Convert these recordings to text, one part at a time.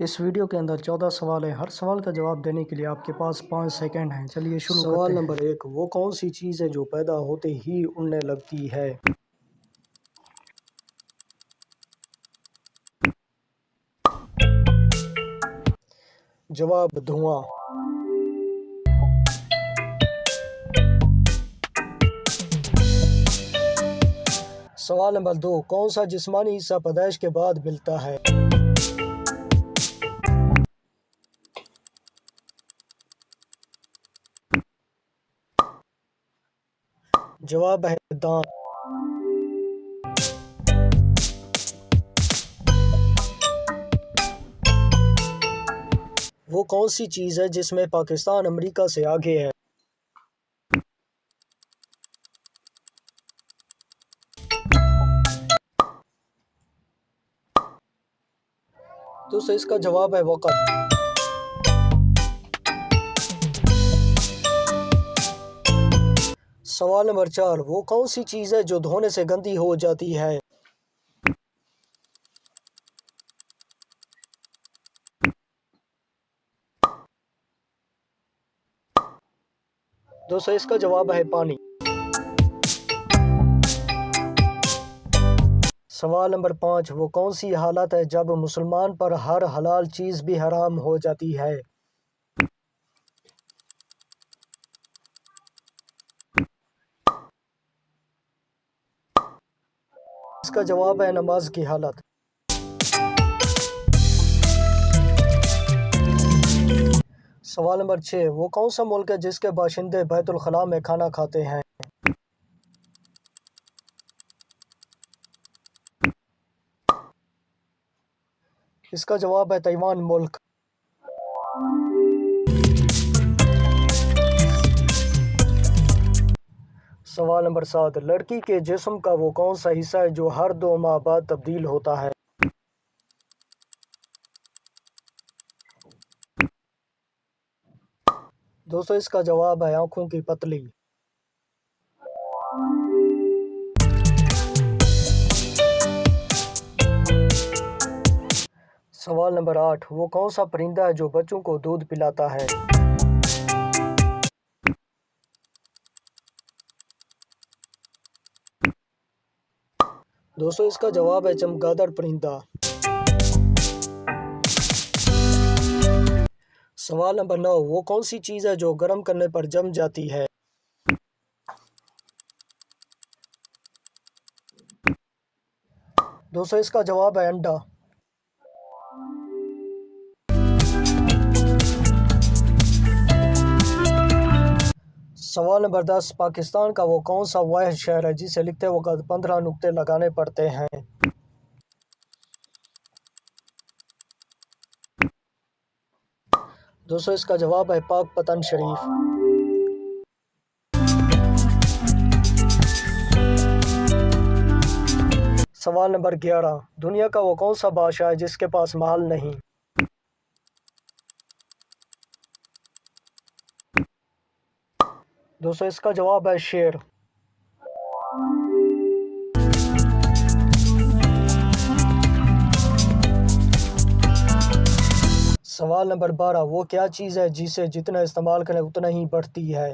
इस वीडियो के अंदर 14 सवाल है। हर सवाल का जवाब देने के लिए आपके पास 5 सेकंड हैं। चलिए शुरू करते हैं। सवाल नंबर 1, वो कौन सी चीज़ है जो पैदा होते ही उड़ने लगती है? जवाब धुआं। सवाल नंबर 2, कौन सा जिस्मानी हिस्सा पैदाइश के बाद मिलता है? जवाब है दांत। वो कौन सी चीज़ है जिसमें पाकिस्तान अमेरिका से आगे है? दोस्तों इसका जवाब है वक़्त। सवाल नंबर 4, वो कौन सी चीज़ है जो धोने से गंदी हो जाती है? दोस्तों इसका जवाब है पानी। सवाल नंबर 5, वो कौन सी हालत है जब मुसलमान पर हर हलाल चीज़ भी हराम हो जाती है? इसका जवाब है नमाज की हालत। सवाल नंबर 6, वो कौन सा मुल्क है जिसके बाशिंदे बैतुल खला में खाना खाते हैं? इसका जवाब है ताइवान मुल्क। सवाल नंबर 7, लड़की के जिस्म का वो कौन सा हिस्सा है जो हर 2 माह बाद तब्दील होता है? दोस्तों इसका जवाब है आँखों की पतली। सवाल नंबर 8, वो कौन सा परिंदा है जो बच्चों को दूध पिलाता है? दोस्तों इसका जवाब है चमगादड़ परिंदा। सवाल नंबर 9, वो कौन सी चीज़ है जो गर्म करने पर जम जाती है? दोस्तों इसका जवाब है अंडा। सवाल नंबर 10, पाकिस्तान का वो कौन सा वाहिद शहर है जिसे लिखते वक्त 15 नुक्ते लगाने पड़ते हैं? दोस्तों इसका जवाब है पाकपतन शरीफ। सवाल नंबर 11, दुनिया का वो कौन सा बादशाह है जिसके पास महल नहीं? दोस्तों इसका जवाब है शेर। सवाल नंबर 12, वो क्या चीज़ है जिसे जितना इस्तेमाल करें उतना ही बढ़ती है?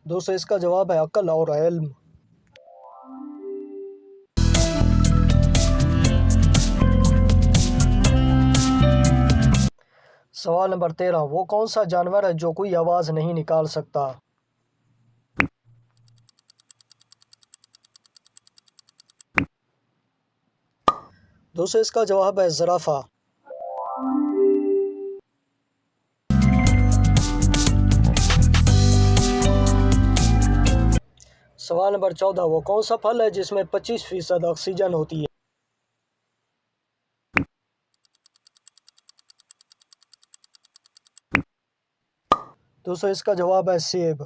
दोस्तों इसका जवाब है अक्ल और इल्म। सवाल नंबर 13, वो कौन सा जानवर है जो कोई आवाज़ नहीं निकाल सकता? दोस्तों इसका जवाब है ज़राफ़ा। सवाल नंबर 14, वो कौन सा फल है जिसमें 25% ऑक्सीजन होती है? दोस्तों इसका जवाब है सेब।